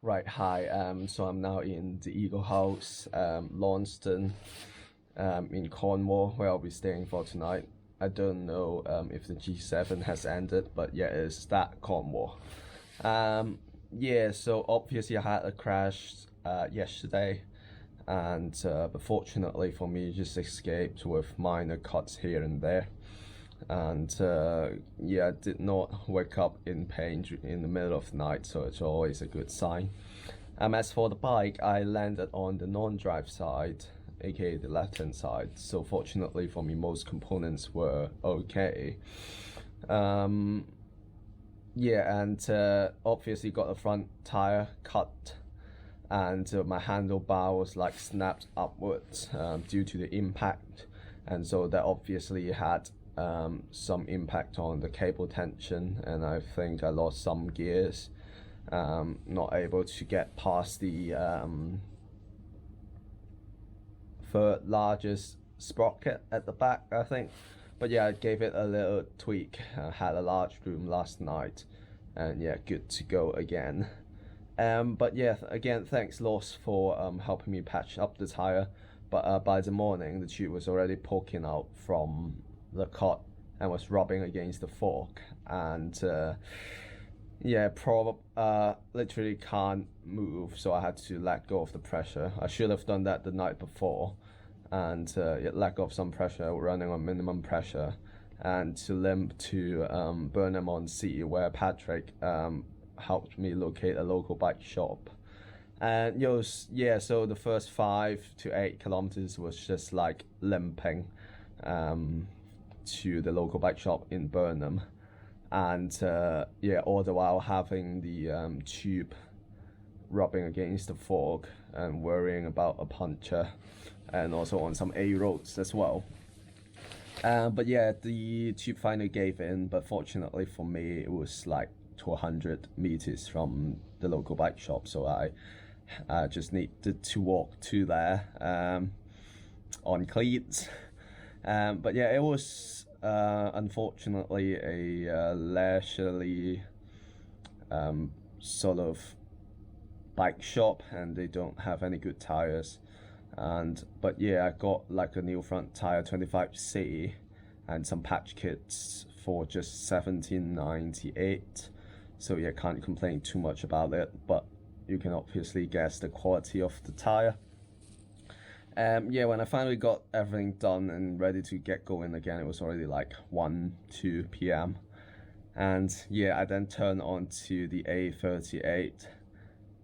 Right, hi. So I'm now in the Eagle House, Launceston, in Cornwall, where I'll be staying for tonight. I don't know if the G7 has ended, but yeah, it's that Cornwall. Yeah, so obviously I had a crash yesterday, and but fortunately for me, just escaped with minor cuts here and there. And yeah, I did not wake up in pain in the middle of the night, so it's always a good sign. As for the bike, I landed on the non-drive side, aka the left-hand side. So fortunately for me, most components were okay. Yeah, and obviously got the front tire cut, and my handlebar was like snapped upwards due to the impact, and so that obviously had some impact on the cable tension, and I think I lost some gears, not able to get past the third largest sprocket at the back, I think. But yeah, I gave it a little tweak. I had a large room last night, and yeah, good to go again. But yeah, again, thanks Loss for helping me patch up the tire. But by the morning, the tube was already poking out from the cut and was rubbing against the fork. And yeah, literally can't move, so I had to let go of the pressure. I should have done that the night before, and let go of some pressure, running on minimum pressure, and to limp to Burnham-on-Sea, where Patrick helped me locate a local bike shop. And yeah, so the first 5 to 8 kilometers was just like limping to the local bike shop in Burnham, and yeah, all the while having the tube rubbing against the fork and worrying about a puncture, and also on some A roads as well. But yeah, the tube finally gave in, but fortunately for me, it was like 200 meters from the local bike shop, so I just needed to walk to there on cleats. But yeah, it was unfortunately a leisurely sort of bike shop, and they don't have any good tires. But yeah, I got like a new front tire 25C and some patch kits for just 17.98. So yeah, can't complain too much about it, but you can obviously guess the quality of the tire. Yeah, when I finally got everything done and ready to get going again, it was already like 1-2 p.m. And yeah, I then turned on to the A38,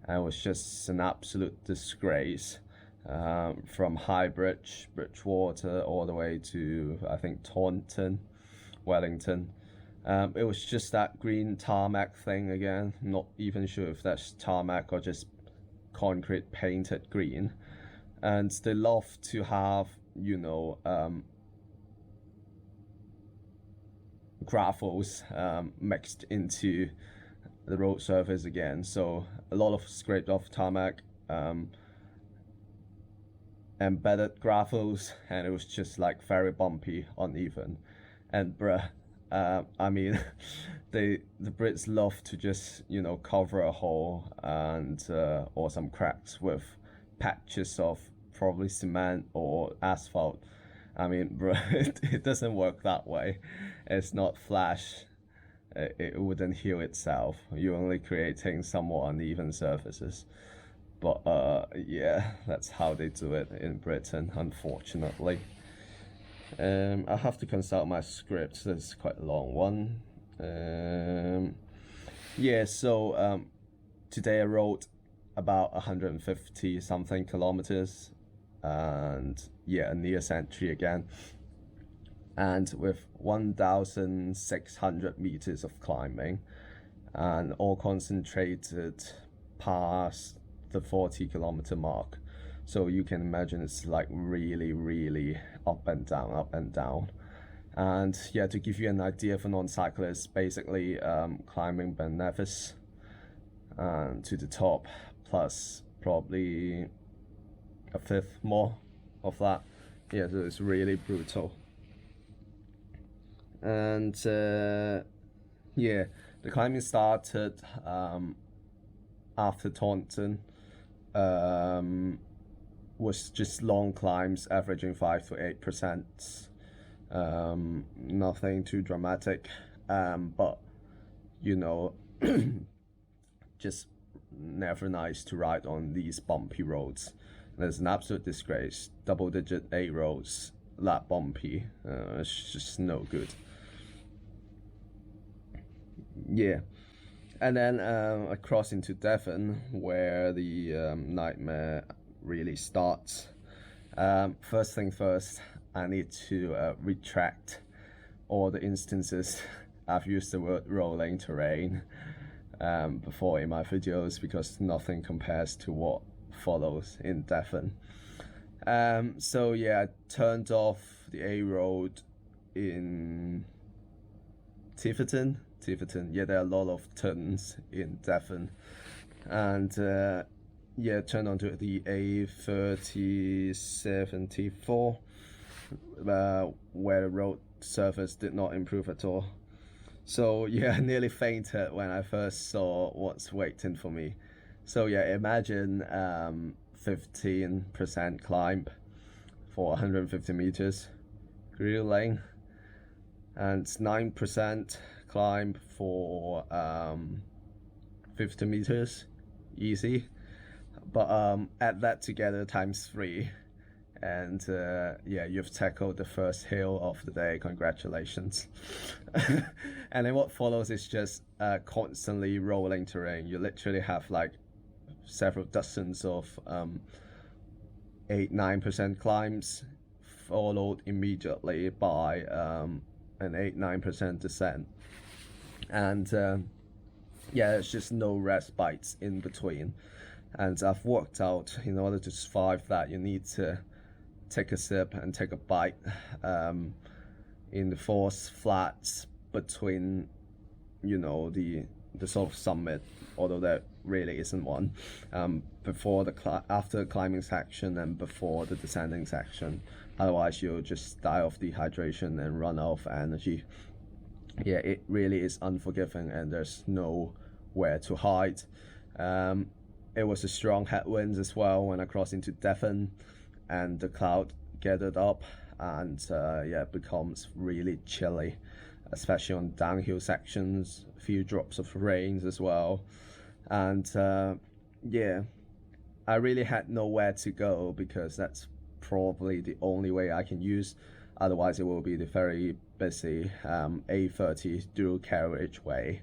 and it was just an absolute disgrace. From Highbridge, Bridgewater, all the way to, I think, Taunton, Wellington. It was just that green tarmac thing again. Not even sure if that's tarmac or just concrete painted green. And they love to have, you know, gravels mixed into the road surface again. So a lot of scraped off tarmac, embedded gravels, and it was just like very bumpy, uneven. And bruh, I mean, the Brits love to just, you know, cover a hole and or some cracks with patches of probably cement or asphalt. I mean, bro, it doesn't work that way. It's not flash. It wouldn't heal itself. You're only creating somewhat uneven surfaces. But yeah, that's how they do it in Britain, unfortunately. I have to consult my script. It's quite a long one. Yeah, so today I wrote about 150 something kilometers, and yeah, a near century again, and with 1,600 meters of climbing, and all concentrated past the 40-kilometer mark. So you can imagine it's like really up and down. And yeah, to give you an idea for non-cyclists, basically climbing Ben Nevis to the top, plus probably a fifth more of that. Yeah, so it's really brutal. And yeah, the climbing started after Taunton was just long climbs averaging 5 to 8%. Nothing too dramatic, but you know, just never nice to ride on these bumpy roads. There's an absolute disgrace. Double-digit A roads that bumpy, it's just no good. Yeah, and then I cross into Devon, where the nightmare really starts. First thing first, I need to retract all the instances I've used the word rolling terrain before in my videos, because nothing compares to what follows in Devon. So yeah, I turned off the A road in Tiverton. Yeah, there are a lot of turns in Devon, and yeah, turned onto the A3074, where the road surface did not improve at all. So yeah, I nearly fainted when I first saw what's waiting for me. So yeah, imagine 15% climb for 150 meters, grueling, and 9% climb for 50 meters, easy. But add that together times 3, and yeah, you've tackled the first hill of the day. Congratulations. And then what follows is just constantly rolling terrain. You literally have like several dozens of 8-9% climbs, followed immediately by an 8-9% descent, and yeah, there's just no respites in between. And I've worked out, in order to survive that, you need to take a sip and take a bite in the force flats between, you know, the sort of summit, although there really isn't one, before after the climbing section and before the descending section. Otherwise you'll just die of dehydration and run out of energy. Yeah, it really is unforgiving, and there's nowhere to hide. It was a strong headwinds as well when I crossed into Devon, and the cloud gathered up, and yeah, it becomes really chilly, especially on downhill sections. A few drops of rains as well, and yeah, I really had nowhere to go, because that's probably the only way I can use. Otherwise it will be the very busy A30 dual carriageway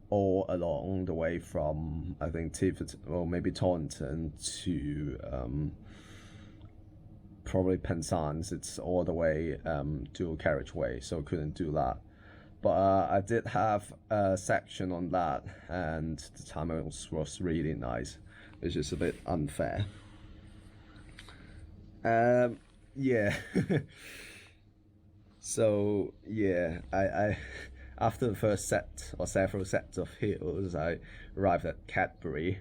all along the way from, I think, Tiverton or maybe Taunton to probably Penzance. It's all the way dual carriageway, so couldn't do that. But I did have a section on that, and the timing was really nice, which is a bit unfair. Yeah. So yeah, I after the first set or several sets of hills, I arrived at Cadbury,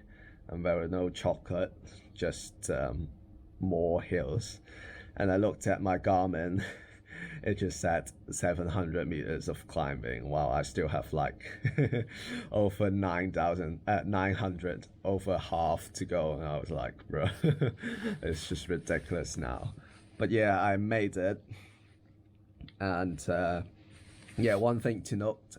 and there were no chocolate, just more hills. And I looked at my Garmin, it just said 700 meters of climbing, while I still have like over 900, over half to go. And I was like, bro, it's just ridiculous now. But yeah, I made it. And yeah, one thing to note,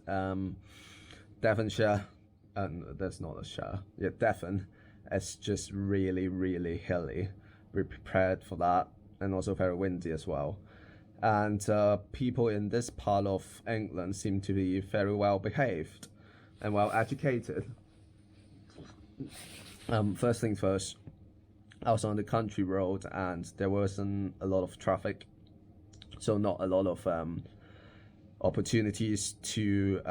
Devonshire, and there's not a shire, yeah, Devon, it's just really, really hilly. We're prepared for that, and also very windy as well. And people in this part of England seem to be very well behaved and well educated. First things first, I was on the country road, and there wasn't a lot of traffic, so not a lot of opportunities to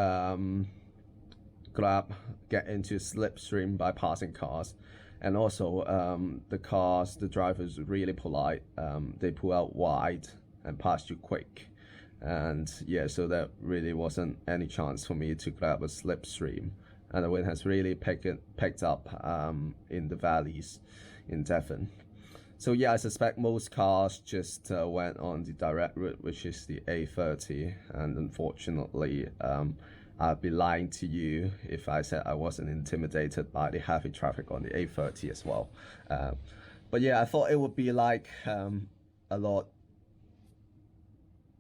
get into slipstream by passing cars. And also the drivers are really polite. They pull out wide and pass you quick, and yeah, so there really wasn't any chance for me to grab a slipstream. And the wind has really picked up in the valleys in Devon. So yeah, I suspect most cars just went on the direct route, which is the A30, and unfortunately I'd be lying to you if I said I wasn't intimidated by the heavy traffic on the A30 as well. But yeah, I thought it would be like a lot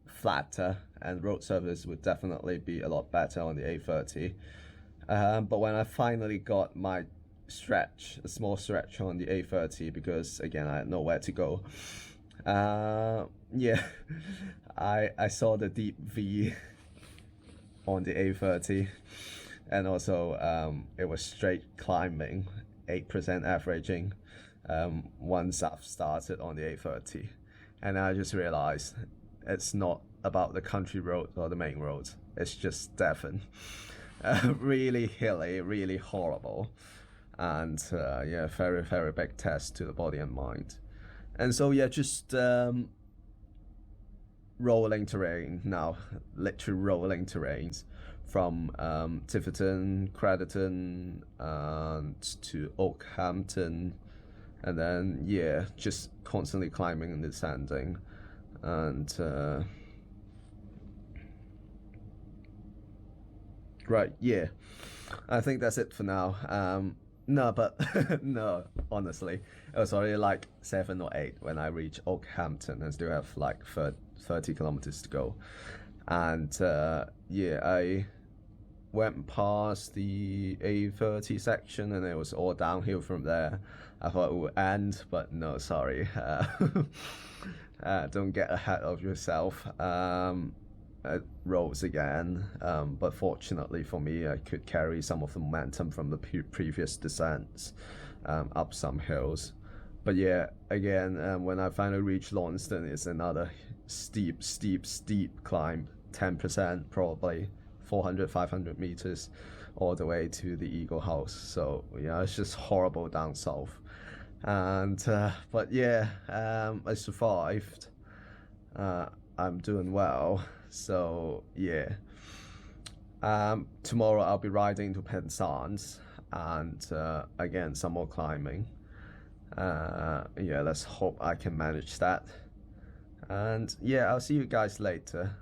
flatter, and road surface would definitely be a lot better on the A30. But when I finally got my stretch, a small stretch on the A30, because again I had nowhere to go, yeah, I saw the deep V on the A30, and also it was straight climbing, 8% averaging once I've started on the A30, and I just realized it's not about the country road or the main roads, it's just Devon. Really hilly, really horrible, and yeah, very, very big test to the body and mind. And so yeah, just rolling terrain now, literally rolling terrains from Tiverton, Crediton, and to Oakhampton, and then yeah, just constantly climbing and descending, and right, yeah, I think that's it for now. No, but no, honestly, it was already like 7 or 8 when I reached Oakhampton and still have like 30 kilometers to go. And yeah, I went past the A30 section and it was all downhill from there. I thought it would end, but no, sorry. Don't get ahead of yourself. Roads again, but fortunately for me, I could carry some of the momentum from the previous descents up some hills. But yeah, again, when I finally reached Launceston, it's another steep climb, 10% probably, 400, 500 meters all the way to the Eagle House. So yeah, it's just horrible down south. And but yeah, I survived. I'm doing well. So yeah, tomorrow I'll be riding to Penzance, and again some more climbing. Yeah, let's hope I can manage that. And yeah, I'll see you guys later.